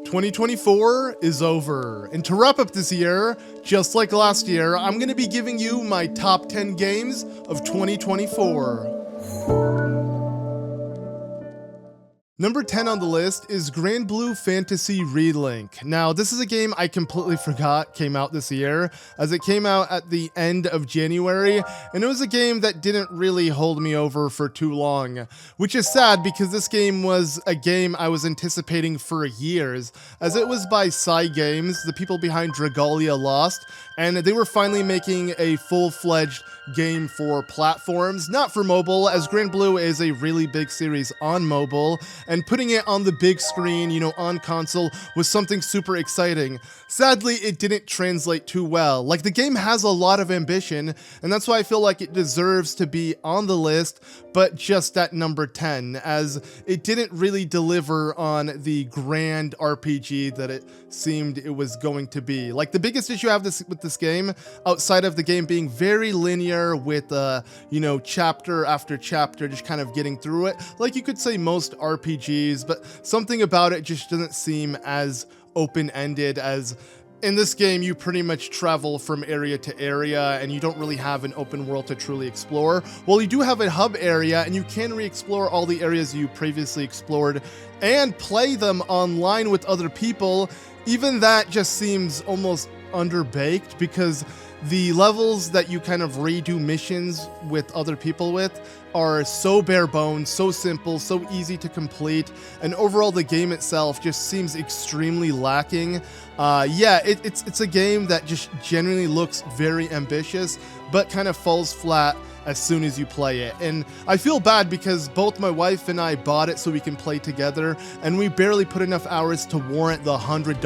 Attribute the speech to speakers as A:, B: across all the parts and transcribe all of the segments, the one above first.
A: 2024 is over, and to wrap up this year, just like last year, I'm going to be giving you my top 10 games of 2024. Number 10 on the list is Grand Blue Fantasy Relink. Now, this is a game I completely forgot came out this year, as it came out at the end of January, and it was a game that didn't really hold me over for too long, which is sad because this game was a game I was anticipating for years, as it was by Games, the people behind Dragalia Lost, and they were finally making a full-fledged game for platforms, not for mobile, as Grand Blue is a really big series on mobile, and putting it on the big screen, on console, was something super exciting. Sadly, it didn't translate too well. Like, the game has a lot of ambition, and that's why I feel like it deserves to be on the list, but just at number 10, as it didn't really deliver on the grand RPG that it seemed it was going to be. Like, the biggest issue I have with this game, outside of the game being very linear with, chapter after chapter, just kind of getting through it, like you could say most RPGs, but something about it just doesn't seem as open-ended, as in this game, you pretty much travel from area to area, and you don't really have an open world to truly explore. Well, you do have a hub area, and you can re-explore all the areas you previously explored and play them online with other people. Even that just seems almost underbaked, because the levels that you kind of redo missions with other people with are so bare bones, so simple, so easy to complete, and overall the game itself just seems extremely lacking. It's a game that just genuinely looks very ambitious, but kind of falls flat as soon as you play it. And I feel bad because both my wife and I bought it so we can play together, and we barely put enough hours to warrant the $100,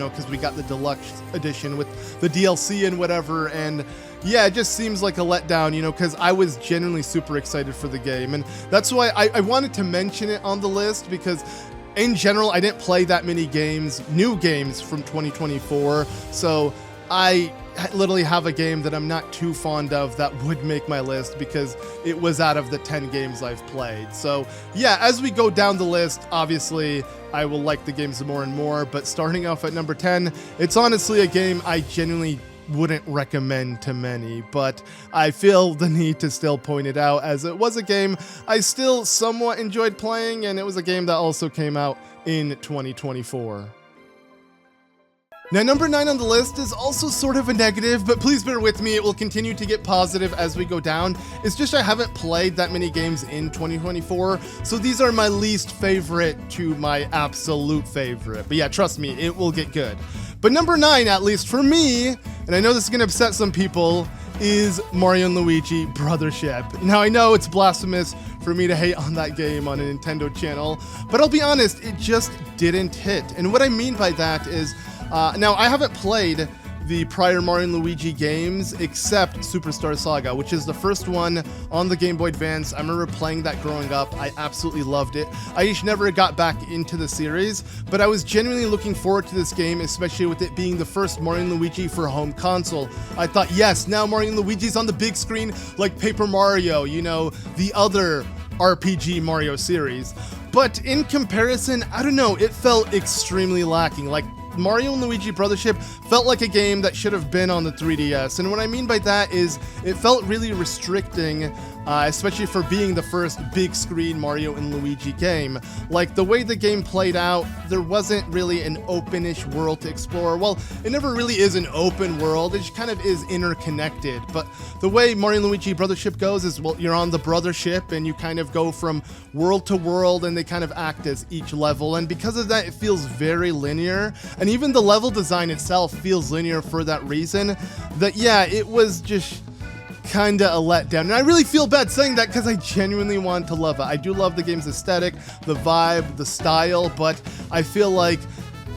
A: because we got the deluxe edition with the DLC and whatever, and yeah, it just seems like a letdown, because I was genuinely super excited for the game, and that's why I wanted to mention it on the list, because in general, I didn't play that many new games from 2024, so I literally have a game that I'm not too fond of that would make my list because it was out of the 10 games I've played. So yeah, as we go down the list, obviously I will like the games more and more, but starting off at number 10, it's honestly a game I genuinely wouldn't recommend to many, but I feel the need to still point it out, as it was a game I still somewhat enjoyed playing, and it was a game that also came out in 2024. Now, number 9 on the list is also sort of a negative, but please bear with me, it will continue to get positive as we go down. It's just I haven't played that many games in 2024, so these are my least favorite to my absolute favorite. But yeah, trust me, it will get good. But number 9, at least for me, and I know this is going to upset some people, is Mario & Luigi Brothership. Now, I know it's blasphemous for me to hate on that game on a Nintendo channel, but I'll be honest, it just didn't hit. And what I mean by that is, now, I haven't played the prior Mario & Luigi games except Superstar Saga, which is the first one on the Game Boy Advance. I remember playing that growing up. I absolutely loved it. I just never got back into the series, but I was genuinely looking forward to this game, especially with it being the first Mario & Luigi for home console. I thought, yes, now Mario & Luigi's on the big screen like Paper Mario, the other RPG Mario series. But in comparison, I don't know, it felt extremely lacking. Like, Mario & Luigi Brothership felt like a game that should have been on the 3DS, and what I mean by that is it felt really restricting, especially for being the first big screen Mario & Luigi game. Like, the way the game played out, there wasn't really an open-ish world to explore. Well, it never really is an open world, it just kind of is interconnected, but the way Mario & Luigi Brothership goes is, well, you're on the Brothership, and you kind of go from world to world, and they kind of act as each level, and because of that, it feels very linear. And even the level design itself feels linear for that reason, that yeah, it was just kinda a letdown. And I really feel bad saying that because I genuinely want to love it. I do love the game's aesthetic, the vibe, the style, but I feel like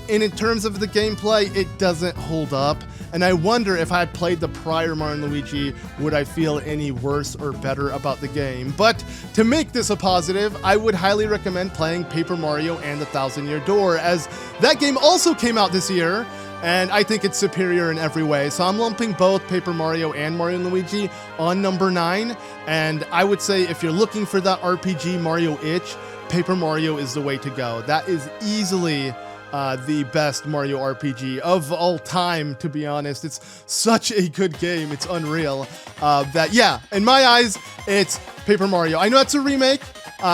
A: in terms of the gameplay, it doesn't hold up. And I wonder if I had played the prior Mario & Luigi, would I feel any worse or better about the game? But to make this a positive, I would highly recommend playing Paper Mario and the Thousand Year Door, as that game also came out this year, and I think it's superior in every way. So I'm lumping both Paper Mario and Mario & Luigi on number 9, and I would say if you're looking for that RPG Mario itch, Paper Mario is the way to go. That is easily the best Mario RPG of all time, to be honest. It's such a good game. It's unreal. That, yeah, in my eyes, it's Paper Mario. I know it's a remake,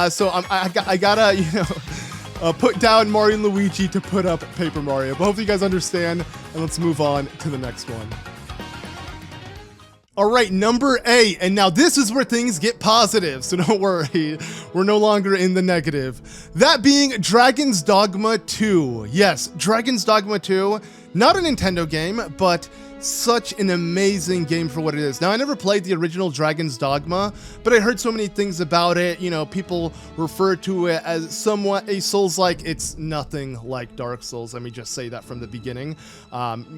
A: so I gotta, you know, put down Mario and Luigi to put up Paper Mario. But hopefully you guys understand, and let's move on to the next one. All right, number 8, and now this is where things get positive, so don't worry, we're no longer in the negative. That being Dragon's Dogma 2. Yes, Dragon's Dogma 2, not a Nintendo game, but such an amazing game for what it is. Now, I never played the original Dragon's Dogma, but I heard so many things about it. You know, people refer to it as somewhat a Souls-like. It's nothing like Dark Souls. Let me just say that from the beginning.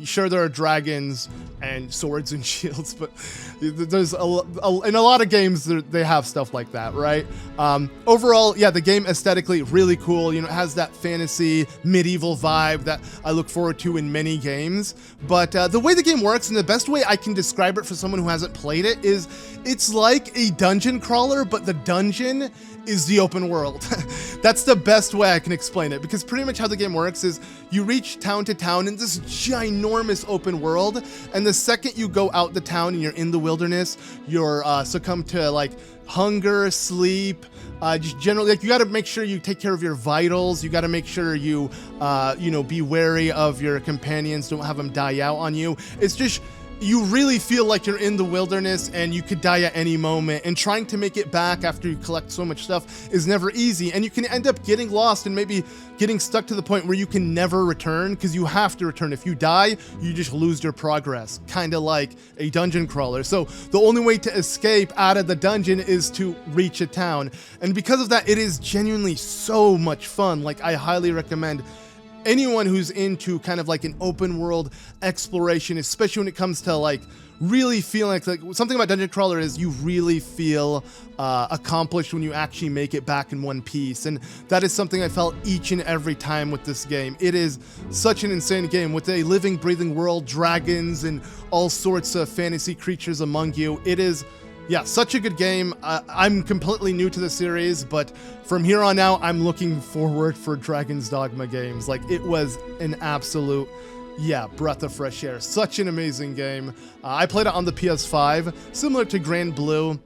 A: Sure, there are dragons and swords and shields, but there's in a lot of games they have stuff like that, right? Overall, yeah, the game aesthetically really cool. You know, it has that fantasy medieval vibe that I look forward to in many games. But the way the game works, and the best way I can describe it for someone who hasn't played it, is it's like a dungeon crawler, but the dungeon is the open world. That's the best way I can explain it, because pretty much how the game works is you reach town to town in this ginormous open world, and the second you go out the town and you're in the wilderness, you're succumb to like hunger, sleep, just generally, like, you got to make sure you take care of your vitals. You got to make sure you, you know, be wary of your companions. Don't have them die out on you. It's just, you really feel like you're in the wilderness and you could die at any moment, and trying to make it back after you collect so much stuff is never easy, and you can end up getting lost and maybe getting stuck to the point where you can never return, because you have to return. If you die, you just lose your progress, kind of like a dungeon crawler. So the only way to escape out of the dungeon is to reach a town, and because of that, it is genuinely so much fun. Like, I highly recommend anyone who's into kind of like an open world exploration, especially when it comes to like really feeling like something about dungeon crawler is you really feel accomplished when you actually make it back in one piece, and that is something I felt each and every time with this game. It is such an insane game with a living, breathing world, dragons, and all sorts of fantasy creatures among you. It is, yeah, such a good game. I'm completely new to the series, but from here on out, I'm looking forward for Dragon's Dogma games. Like, it was an absolute, yeah, breath of fresh air. Such an amazing game. I played it on the PS5, similar to Grand Blue,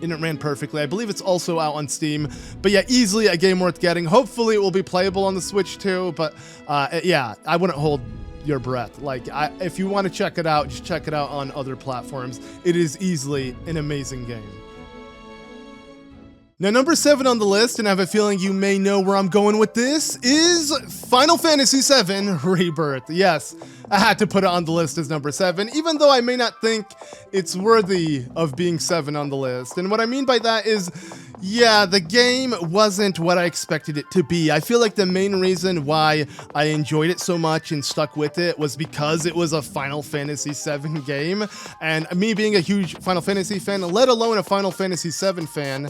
A: and it ran perfectly. I believe it's also out on Steam, but yeah, easily a game worth getting. Hopefully it will be playable on the Switch too, but yeah, I wouldn't hold your breath. Like, if you want to check it out, just check it out on other platforms. It is easily an amazing game. Now, number 7 on the list, and I have a feeling you may know where I'm going with this, is Final Fantasy VII Rebirth. Yes, I had to put it on the list as number 7, even though I may not think it's worthy of being 7 on the list. And what I mean by that is, yeah, the game wasn't what I expected it to be. I feel like the main reason why I enjoyed it so much and stuck with it was because it was a Final Fantasy VII game. And me being a huge Final Fantasy fan, let alone a Final Fantasy VII fan,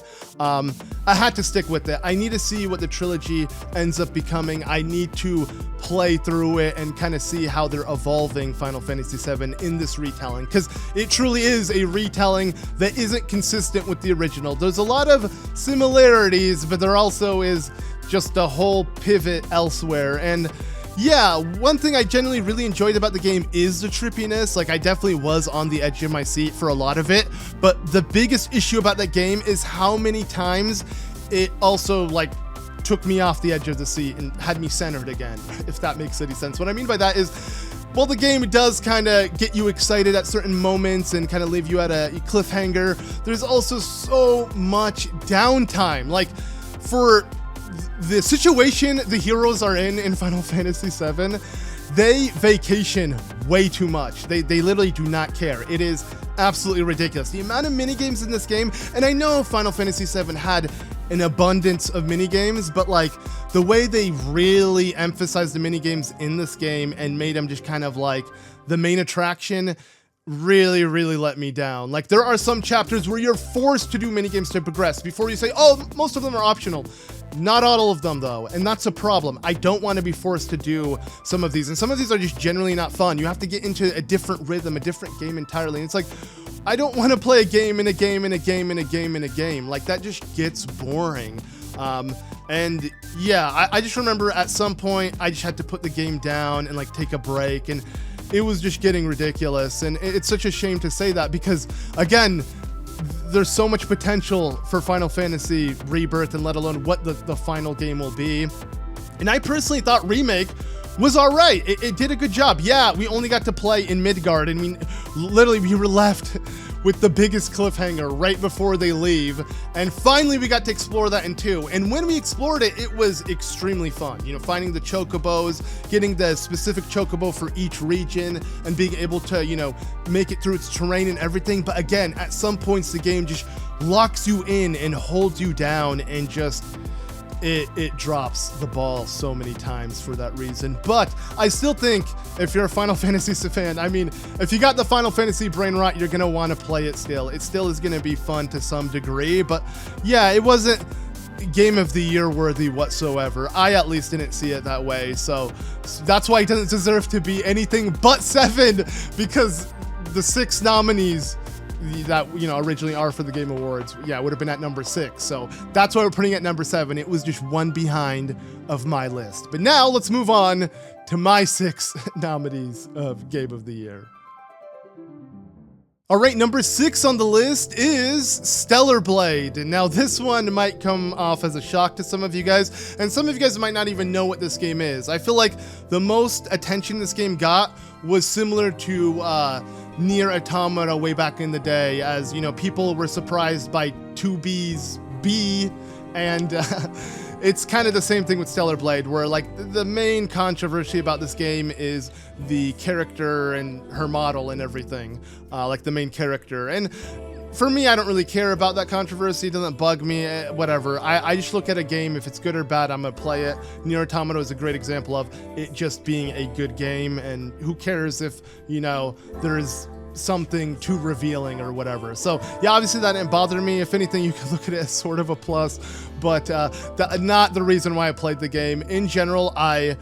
A: I had to stick with it. I need to see what the trilogy ends up becoming. I need to play through it and kind of see how they're evolving Final Fantasy VII in this retelling, because it truly is a retelling that isn't consistent with the original. There's a lot of similarities, but there also is just a whole pivot elsewhere. And yeah, one thing I generally really enjoyed about the game is the trippiness. Like, I definitely was on the edge of my seat for a lot of it, but the biggest issue about that game is how many times it also, like, took me off the edge of the seat and had me centered again, if that makes any sense. What I mean by that is, while the game does kind of get you excited at certain moments and kind of leave you at a cliffhanger, there's also so much downtime. Like, for the situation the heroes are in Final Fantasy VII, they vacation way too much. They literally do not care. It is absolutely ridiculous. The amount of minigames in this game, and I know Final Fantasy VII had an abundance of minigames, but like the way they really emphasized the minigames in this game and made them just kind of like the main attraction really let me down. Like, there are some chapters where you're forced to do minigames to progress before you say, oh, most of them are optional. Not all of them, though, and that's a problem. I don't want to be forced to do some of these, and some of these are just generally not fun. You have to get into a different rhythm, a different game entirely, and it's like, I don't want to play a game and a game and a game and a game and a game. Like, that just gets boring. And yeah, I just remember at some point I just had to put the game down and like take a break, and it was just getting ridiculous. And it's such a shame to say that because, again, there's so much potential for Final Fantasy Rebirth, and let alone what the final game will be. And I personally thought Remake was all right. It did a good job. Yeah, we only got to play in Midgard. I mean, literally, we were left with the biggest cliffhanger right before they leave. And finally, we got to explore that in 2. And when we explored it, it was extremely fun. You know, finding the chocobos, getting the specific chocobo for each region, and being able to, you know, make it through its terrain and everything. But again, at some points, the game just locks you in and holds you down, and just it drops the ball so many times for that reason. But I still think if you're a Final Fantasy fan, I mean, if you got the Final Fantasy brain rot, you're gonna want to play it still. It still is gonna be fun to some degree, but yeah, it wasn't Game of the Year worthy whatsoever. I at least didn't see it that way, so that's why it doesn't deserve to be anything but 7, because the 6 nominees that, you know, originally are for the Game Awards, yeah, would have been at number 6. So that's why we're putting it at number 7. It was just one behind of my list. But now let's move on to my 6 nominees of Game of the Year. All right, number 6 on the list is Stellar Blade. And now this one might come off as a shock to some of you guys, and some of you guys might not even know what this game is. I feel like the most attention this game got was similar to Nier Automata way back in the day, as, you know, people were surprised by 2B's B, and it's kind of the same thing with Stellar Blade, where like the main controversy about this game is the character and her model and everything, like the main character. And for me, I don't really care about that controversy. It doesn't bug me, whatever. I just look at a game, if it's good or bad, I'm gonna play it. Nier Automata is a great example of it just being a good game, and who cares if, you know, there's something too revealing or whatever. So yeah, obviously that didn't bother me. If anything, you can look at it as sort of a plus, but not the reason why I played the game. In general, I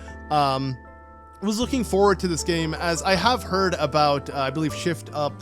A: was looking forward to this game, as I have heard about, I believe, Shift Up,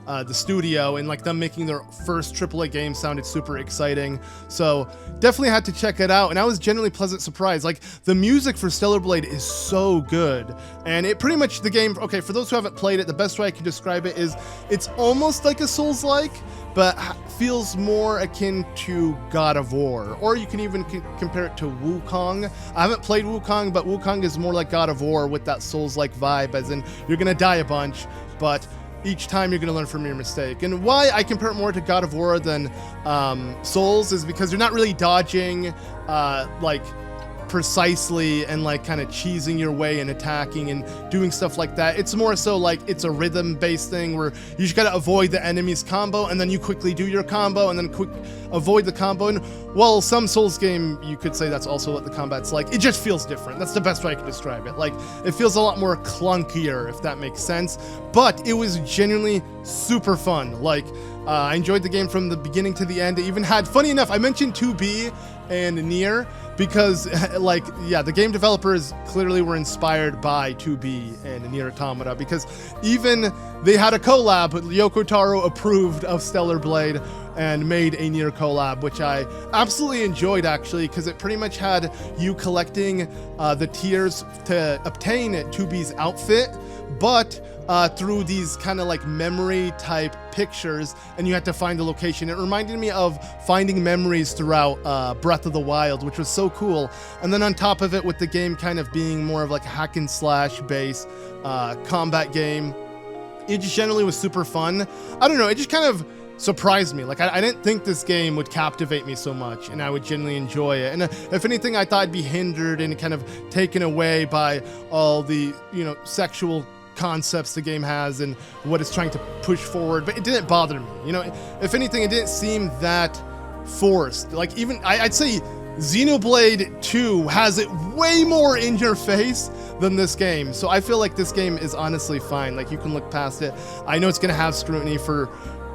A: the studio, and like them making their first AAA game sounded super exciting. So definitely had to check it out, and I was genuinely pleasant surprised. Like, the music for Stellar Blade is so good, and it pretty much, the game, okay, for those who haven't played it, the best way I can describe it is it's almost like a Souls-like, but feels more akin to God of War, or you can even compare it to Wukong. I haven't played Wukong, but Wukong is more like God of War with that Souls-like vibe, as in you're gonna die a bunch, but each time you're going to learn from your mistake. And why I compare it more to God of War than Souls is because you're not really dodging like precisely and like kind of cheesing your way and attacking and doing stuff like that. It's more so like it's a rhythm based thing where you just got to avoid the enemy's combo, and then you quickly do your combo, and then quick avoid the combo. And while some Souls game, you could say that's also what the combat's like, it just feels different. That's the best way I can describe it. Like, it feels a lot more clunkier, if that makes sense, but it was genuinely super fun. Like, I enjoyed the game from the beginning to the end. It even had, funny enough, I mentioned 2B and Nier because, like, yeah, the game developers clearly were inspired by 2B and Nier Automata, because even they had a collab, Yoko Taro approved of Stellar Blade and made a Nier collab, which I absolutely enjoyed, actually, because it pretty much had you collecting the tiers to obtain 2B's outfit, but through these kind of like memory type pictures, and you had to find the location. It reminded me of finding memories throughout Breath of the Wild, which was so cool. And then on top of it, with the game kind of being more of like a hack and slash based combat game, it just generally was super fun. I don't know, it just kind of surprised me. Like, I didn't think this game would captivate me so much and I would genuinely enjoy it. And if anything, I thought I'd be hindered and kind of taken away by all the, you know, sexual concepts the game has and what it's trying to push forward, but it didn't bother me. You know, if anything, it didn't seem that forced. Like, even I'd say Xenoblade 2 has it way more in your face than this game. So I feel like this game is honestly fine. Like, you can look past it. I know it's gonna have scrutiny for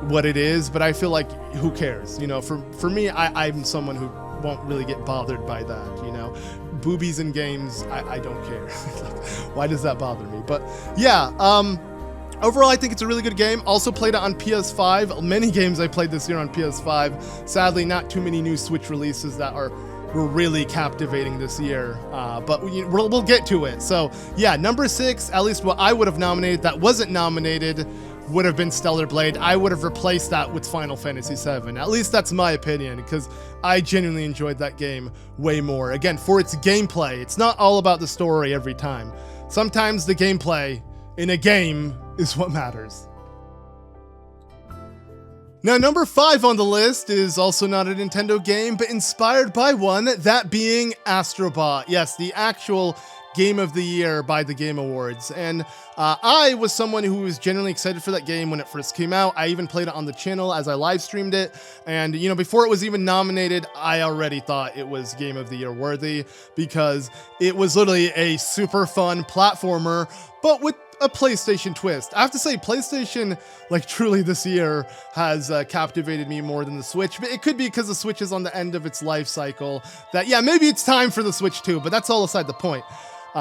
A: what it is, but I feel like who cares? You know, for me, I'm someone who won't really get bothered by that, you know. Boobies in games, I don't care. Like, why does that bother me? But yeah, overall, I think it's a really good game. Also played it on PS5. Many games I played this year on PS5. Sadly, not too many new Switch releases that are were really captivating this year, but we'll get to it. So yeah, number 6, at least what I would have nominated that wasn't nominated, would have been Stellar Blade. I would have replaced that with Final Fantasy VII. At least that's my opinion, because I genuinely enjoyed that game way more. Again, for its gameplay, it's not all about the story every time. Sometimes the gameplay in a game is what matters. Now, number 5 on the list is also not a Nintendo game, but inspired by one, that being Astro Bot. Yes, the actual Game of the Year by the Game Awards. And I was someone who was genuinely excited for that game when it first came out. I even played it on the channel as I live streamed it. And, you know, before it was even nominated, I already thought it was Game of the Year worthy, because it was literally a super fun platformer, but with a PlayStation twist. I have to say, PlayStation, like, truly this year has captivated me more than the Switch, but it could be because the Switch is on the end of its life cycle that, yeah, maybe it's time for the Switch too, but that's all aside the point.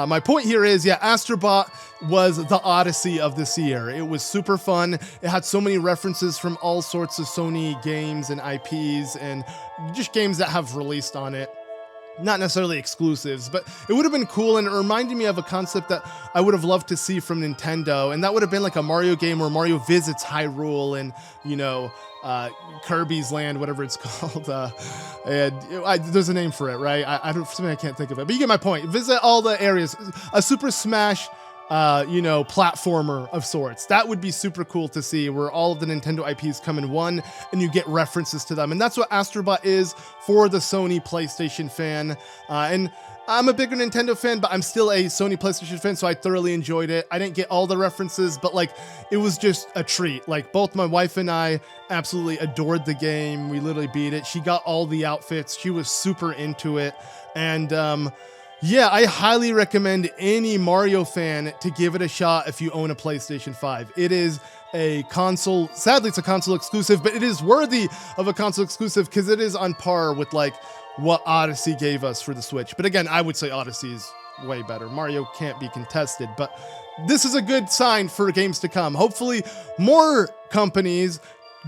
A: My point here is, yeah, Astro Bot was the Odyssey of this year. It was super fun. It had so many references from all sorts of Sony games and IPs and just games that have released on it. Not necessarily exclusives, but it would have been cool, and it reminded me of a concept that I would have loved to see from Nintendo, and that would have been like a Mario game where Mario visits Hyrule and, you know, Kirby's Land, whatever it's called. There's a name for it, right? I can't think of it, but you get my point. Visit all the areas. A Super Smash, you know, platformer of sorts. That would be super cool to see, where all of the Nintendo IPs come in one and you get references to them. And that's what Astro Bot is for the Sony PlayStation fan. And I'm a bigger Nintendo fan, but I'm still a Sony PlayStation fan, so I thoroughly enjoyed it. I didn't get all the references, but like, it was just a treat. Like, both my wife and I absolutely adored the game. We literally beat it. She got all the outfits. She was super into it. And, yeah, I highly recommend any Mario fan to give it a shot if you own a PlayStation 5. It is a console, sadly it's a console exclusive, but it is worthy of a console exclusive because it is on par with like what Odyssey gave us for the Switch. But again, I would say Odyssey is way better. Mario can't be contested, but this is a good sign for games to come. Hopefully more companies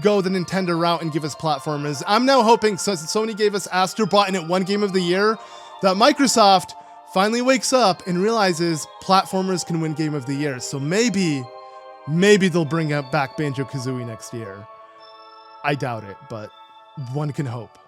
A: go the Nintendo route and give us platformers. I'm now hoping, since Sony gave us Astro Bot and it won Game of the Year, that Microsoft finally wakes up and realizes platformers can win Game of the Year. So maybe they'll bring back Banjo-Kazooie next year. I doubt it, but one can hope.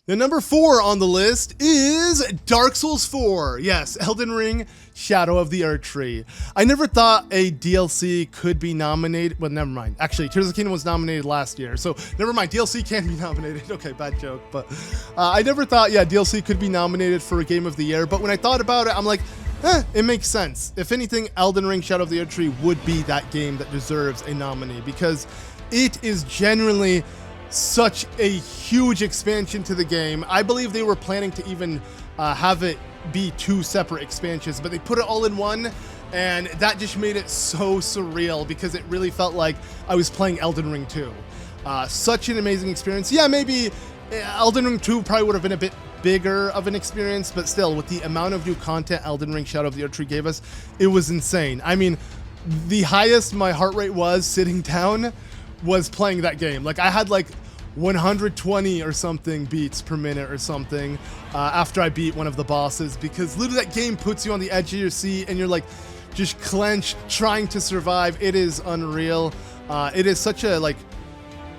A: The number 4 on the list is Dark Souls 4. Yes, Elden Ring, Shadow of the Erdtree. I never thought a DLC could be nominated. Well, never mind. Actually, Tears of the Kingdom was nominated last year, so never mind. DLC can be nominated. Okay, bad joke. But I never thought, yeah, DLC could be nominated for a Game of the Year. But when I thought about it, I'm like, it makes sense. If anything, Elden Ring, Shadow of the Erdtree would be that game that deserves a nominee, because it is genuinely such a huge expansion to the game. I believe they were planning to even have it be 2 separate expansions, but they put it all in one, and that just made it so surreal because it really felt like I was playing Elden Ring 2. Such an amazing experience. Yeah, maybe Elden Ring 2 probably would have been a bit bigger of an experience, but still, with the amount of new content Elden Ring Shadow of the Erdtree gave us, it was insane. I mean, the highest my heart rate was sitting down was playing that game. Like, I had like 120 or something beats per minute or something after I beat one of the bosses, because literally that game puts you on the edge of your seat and you're like just clenched trying to survive. It is unreal. It is such a like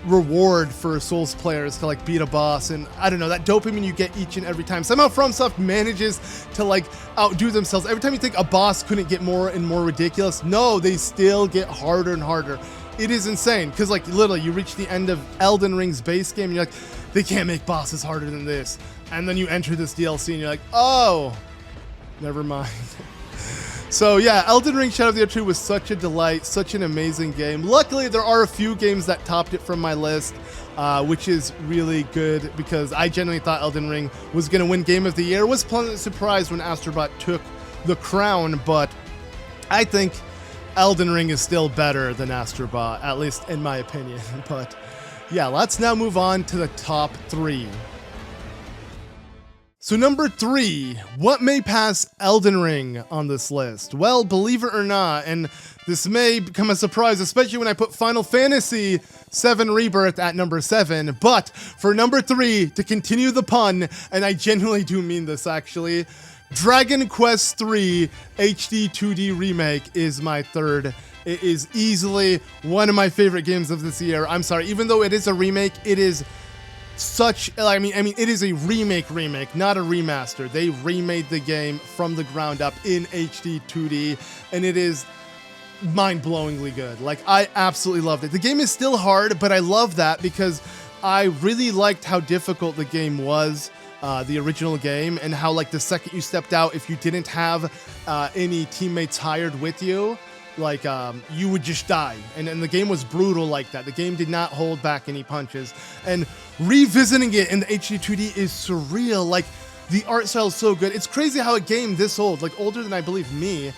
A: reward for Souls players to like beat a boss, and I don't know, that dopamine you get each and every time. Somehow FromSoft manages to like outdo themselves. Every time you think a boss couldn't get more and more ridiculous, no, they still get harder and harder. It is insane, because like literally you reach the end of Elden Ring's base game and you're like, they can't make bosses harder than this, and then you enter this DLC and you're like, oh, never mind. So yeah, Elden Ring Shadow of the Erdtree was such a delight, such an amazing game. Luckily, there are a few games that topped it from my list, which is really good, because I genuinely thought Elden Ring was going to win Game of the Year. Was pleasantly surprised when Astro Bot took the crown, but I think Elden Ring is still better than Astro Bot, at least in my opinion. But yeah, let's now move on to the top 3. So number 3, what may pass Elden Ring on this list? Well, believe it or not, and this may become a surprise, especially when I put Final Fantasy VII Rebirth at number 7, but for number 3, to continue the pun, and I genuinely do mean this actually, Dragon Quest III HD 2D Remake is my third. It is easily one of my favorite games of this year. I'm sorry, even though it is a remake, it is I mean, it is a remake, not a remaster. They remade the game from the ground up in HD 2D, and it is mind-blowingly good. Like, I absolutely loved it. The game is still hard, but I love that because I really liked how difficult the game was, the original game, and how, like, the second you stepped out, if you didn't have any teammates hired with you, like, you would just die. And the game was brutal like that. The game did not hold back any punches. And revisiting it in the HD 2D is surreal. Like, the art style is so good. It's crazy how a game this old, like older than I believe me,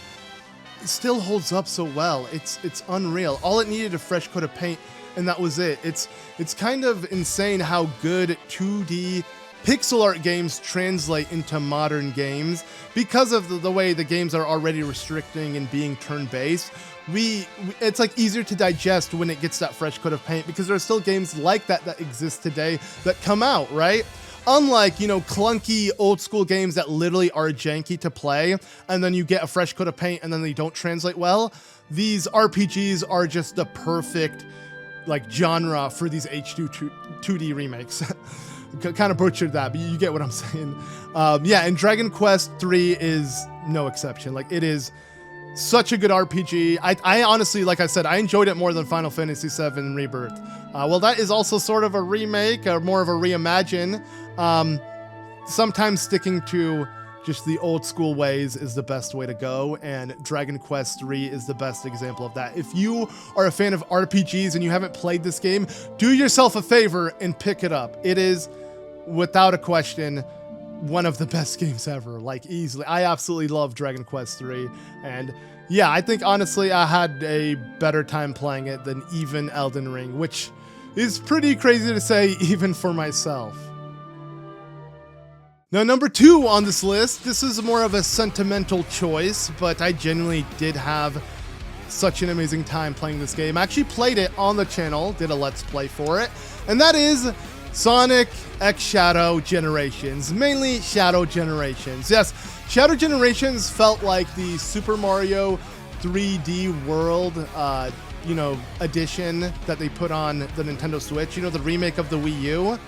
A: it still holds up so well. It's unreal. All it needed a fresh coat of paint, and that was it. It's kind of insane how good 2D pixel art games translate into modern games because of the way the games are already restricting and being turn-based. It's like easier to digest when it gets that fresh coat of paint because there are still games like that exist today that come out, right? Unlike, you know, clunky old school games that literally are janky to play and then you get a fresh coat of paint and then they don't translate well. These RPGs are just the perfect like genre for these HD 2D remakes. Kind of butchered that, but you get what I'm saying. Yeah, and Dragon Quest III is no exception. Like, it is such a good RPG. I honestly, like I said, I enjoyed it more than Final Fantasy VII Rebirth. Well, that is also sort of a remake, or more of a reimagine. Sometimes sticking to just the old school ways is the best way to go, and Dragon Quest III is the best example of that. If you are a fan of RPGs and you haven't played this game, do yourself a favor and pick it up. It is, without a question, one of the best games ever, like easily. I absolutely love Dragon Quest III, and yeah, I think honestly I had a better time playing it than even Elden Ring, which is pretty crazy to say even for myself. Now, number 2 on this list, this is more of a sentimental choice, but I genuinely did have such an amazing time playing this game. I actually played it on the channel, did a Let's Play for it, and that is Sonic X Shadow Generations, mainly Shadow Generations. Yes, Shadow Generations felt like the Super Mario 3D World, edition that they put on the Nintendo Switch, the remake of the Wii U,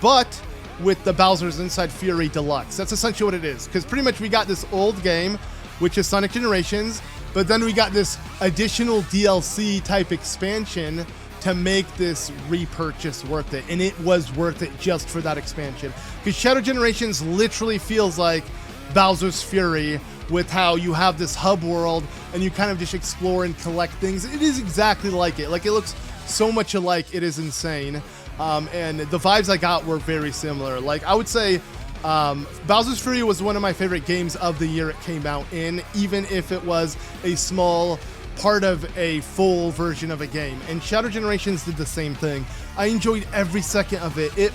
A: but with the Bowser's Inside Fury Deluxe. That's essentially what it is, because pretty much we got this old game, which is Sonic Generations, but then we got this additional DLC type expansion to make this repurchase worth it, and it was worth it just for that expansion. Because Shadow Generations literally feels like Bowser's Fury, with how you have this hub world and you kind of just explore and collect things. It is exactly like it. Like, it looks so much alike, it is insane. And the vibes I got were very similar. Like, I would say Bowser's Fury was one of my favorite games of the year it came out in, even if it was a small part of a full version of a game. And Shadow Generations did the same thing. I enjoyed every second of it. It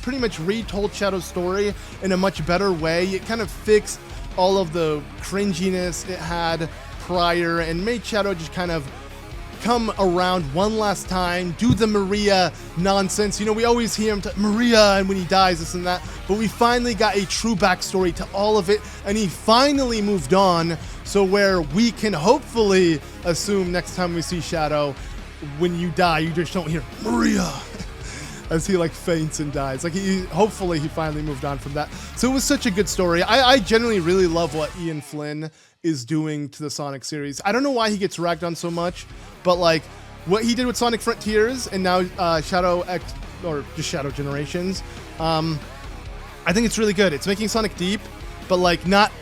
A: pretty much retold Shadow's story in a much better way. It kind of fixed all of the cringiness it had prior and made Shadow just kind of come around one last time, do the Maria nonsense. We always hear him Maria, and when he dies, this and that, but we finally got a true backstory to all of it, and he finally moved on, so where we can hopefully assume next time we see Shadow, when you die, you just don't hear Maria as he like faints and dies. Like, hopefully he finally moved on from that. So it was such a good story. I genuinely really love what Ian Flynn is doing to the Sonic series. I don't know why he gets ragged on so much, but like what he did with Sonic Frontiers and now Shadow X, or just Shadow Generations, I think it's really good. It's making Sonic deep, but like not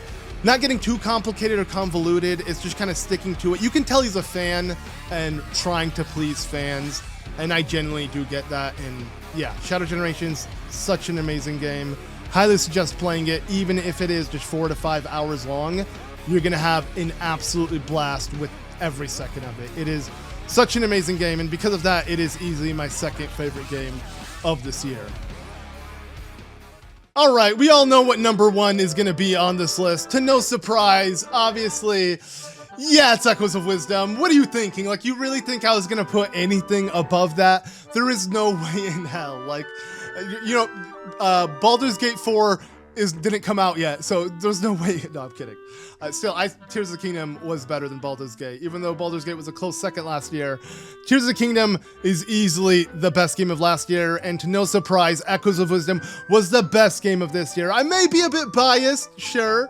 A: getting too complicated or convoluted. It's just kind of sticking to it. You can tell he's a fan and trying to please fans, and I genuinely do get that. And yeah, Shadow Generations, such an amazing game. Highly suggest playing it, even if it is just 4 to 5 hours long. You're gonna have an absolutely blast with every second of it. It is such an amazing game, and because of that, it is easily my second favorite game of this year. All right, we all know what number 1 is going to be on this list. To no surprise, obviously, yeah, it's Echoes of Wisdom. What are you thinking? Like, you really think I was going to put anything above that? There is no way in hell. Like, you know, Baldur's Gate 4 didn't come out yet, so there's no way. No, I'm kidding. Still, Tears of the Kingdom was better than Baldur's Gate, even though Baldur's Gate was a close second last year. Tears of the Kingdom is easily the best game of last year, and to no surprise, Echoes of Wisdom was the best game of this year. I may be a bit biased, sure,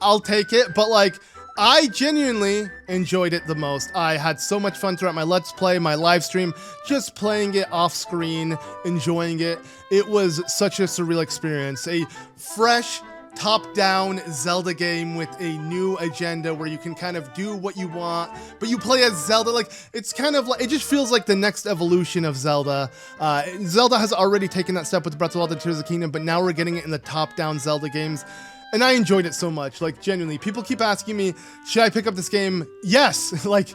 A: I'll take it, but like, I genuinely enjoyed it the most. I had so much fun throughout my Let's Play, my live stream, just playing it off screen, enjoying it. It was such a surreal experience. A fresh, top-down Zelda game with a new agenda where you can kind of do what you want, but you play as Zelda. Like, it's kind of like, it just feels like the next evolution of Zelda. Zelda has already taken that step with Breath of the Wild and Tears of the Kingdom, but now we're getting it in the top-down Zelda games. And I enjoyed it so much, like, genuinely. People keep asking me, should I pick up this game? Yes, like,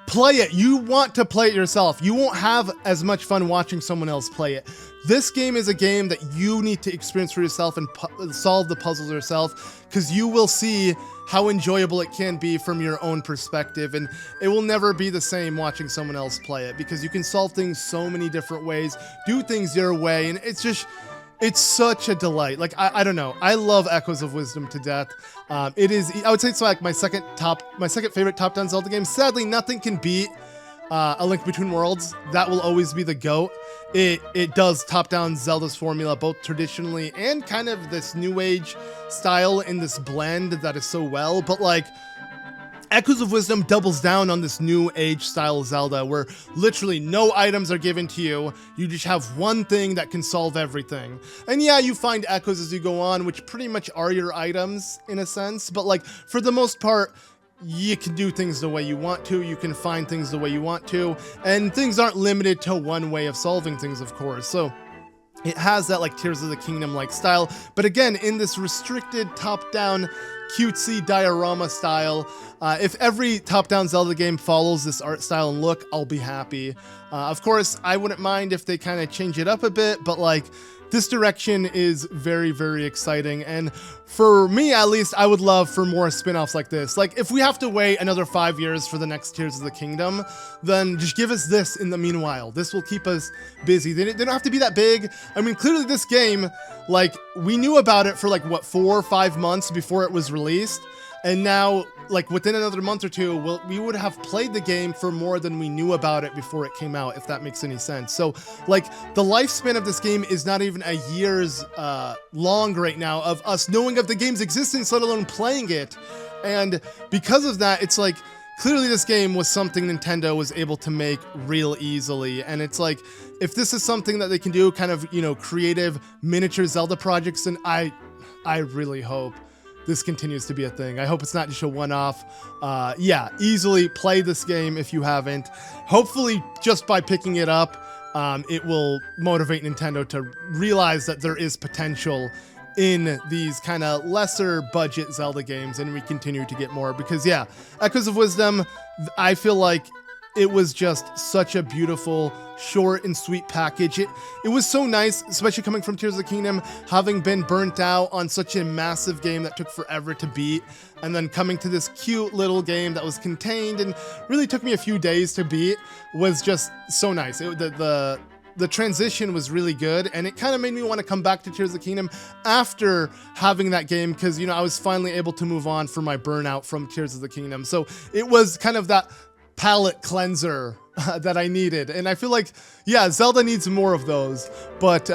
A: play it. You want to play it yourself. You won't have as much fun watching someone else play it. This game is a game that you need to experience for yourself and solve the puzzles yourself, because you will see how enjoyable it can be from your own perspective, and it will never be the same watching someone else play it, because you can solve things so many different ways, do things your way, and it's such a delight. Like, I don't know. I love Echoes of Wisdom to death. It is, I would say it's like my second favorite top-down Zelda game. Sadly, nothing can beat A Link Between Worlds. That will always be the GOAT. It does top-down Zelda's formula, both traditionally and kind of this new age style in this blend that is so well. But like, Echoes of Wisdom doubles down on this new age style Zelda where literally no items are given to you. You just have one thing that can solve everything. And yeah, you find echoes as you go on, which pretty much are your items in a sense. But like, for the most part, you can do things the way you want to. You can find things the way you want to. And things aren't limited to one way of solving things, of course. So it has that like Tears of the Kingdom like style, but again, in this restricted top-down cutesy diorama style. If every top-down Zelda game follows this art style and look, I'll be happy. Of course, I wouldn't mind if they kind of change it up a bit, but like, this direction is very, very exciting, and for me at least, I would love for more spin-offs like this. Like, if we have to wait another 5 years for the next Tears of the Kingdom, then just give us this in the meanwhile. This will keep us busy. They don't have to be that big. I mean, clearly this game, like, we knew about it for like, what, 4 or 5 months before it was released, and now, like, within another month or two, we would have played the game for more than we knew about it before it came out, if that makes any sense. So, like, the lifespan of this game is not even a year's long right now of us knowing of the game's existence, let alone playing it. And because of that, it's like, clearly this game was something Nintendo was able to make real easily. And it's like, if this is something that they can do, kind of, you know, creative miniature Zelda projects, then I really hope this continues to be a thing. I hope it's not just a one-off. Yeah, easily play this game if you haven't. Hopefully, just by picking it up, it will motivate Nintendo to realize that there is potential in these kind of lesser budget Zelda games, and we continue to get more. Because yeah, Echoes of Wisdom, I feel like it was just such a beautiful, short and sweet package. It was so nice, especially coming from Tears of the Kingdom, having been burnt out on such a massive game that took forever to beat, and then coming to this cute little game that was contained and really took me a few days to beat was just so nice. The transition was really good, and it kind of made me want to come back to Tears of the Kingdom after having that game, because, you know, I was finally able to move on from my burnout from Tears of the Kingdom. So it was kind of that palate cleanser that I needed, and I feel like, yeah, Zelda needs more of those. But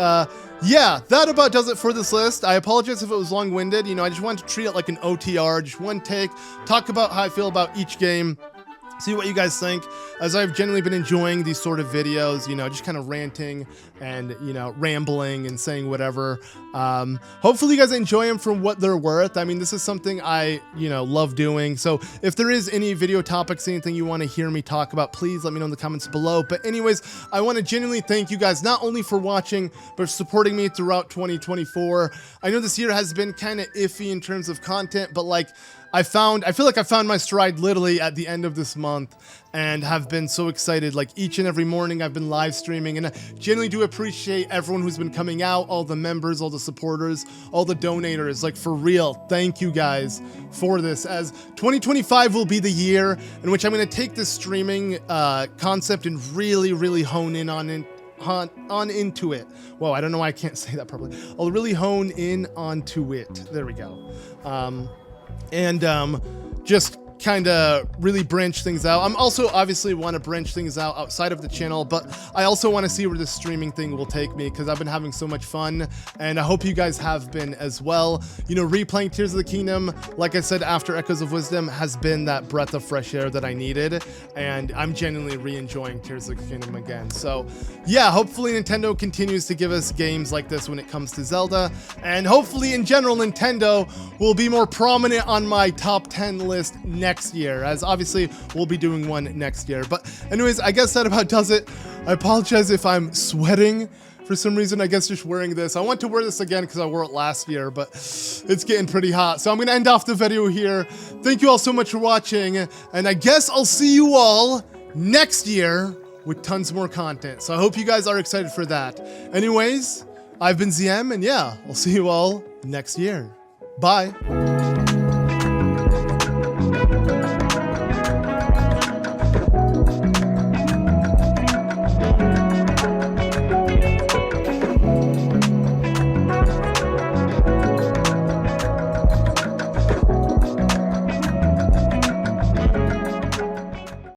A: yeah, that about does it for this list. I apologize if it was long-winded. You know, I just wanted to treat it like an OTR, just one take, talk about how I feel about each game, see what you guys think, as I've generally been enjoying these sort of videos, you know, just kind of ranting and, you know, rambling and saying whatever. Hopefully you guys enjoy them for what they're worth. I mean, this is something I, you know, love doing. So if there is any video topics, anything you want to hear me talk about, please let me know in the comments below. But anyways, I want to genuinely thank you guys, not only for watching, but supporting me throughout 2024. I know this year has been kind of iffy in terms of content, but like, I feel like I found my stride literally at the end of this month and have been so excited. Like each and every morning I've been live streaming, and I genuinely do appreciate everyone who's been coming out, all the members, all the supporters, all the donators. Like for real, thank you guys for this, as 2025 will be the year in which I'm going to take this streaming concept and really hone in on into it. Whoa, I don't know why I can't say that properly. I'll really hone in onto it. There we go. Just kind of really branch things out. I'm also obviously want to branch things out outside of the channel, but I also want to see where this streaming thing will take me, because I've been having so much fun, and I hope you guys have been as well. You know, replaying Tears of the Kingdom, like I said, after Echoes of Wisdom, has been that breath of fresh air that I needed, and I'm genuinely re-enjoying Tears of the Kingdom again. So yeah, hopefully Nintendo continues to give us games like this when it comes to Zelda, and hopefully in general Nintendo will be more prominent on my top 10 list next year, as obviously we'll be doing one next year. But anyways, I guess that about does it. I apologize if I'm sweating for some reason. I guess just wearing this. I want to wear this again because I wore it last year, but it's getting pretty hot. So I'm going to end off the video here. Thank you all so much for watching, and I guess I'll see you all next year with tons more content. So I hope you guys are excited for that. Anyways, I've been ZM, and yeah, I'll see you all next year. Bye.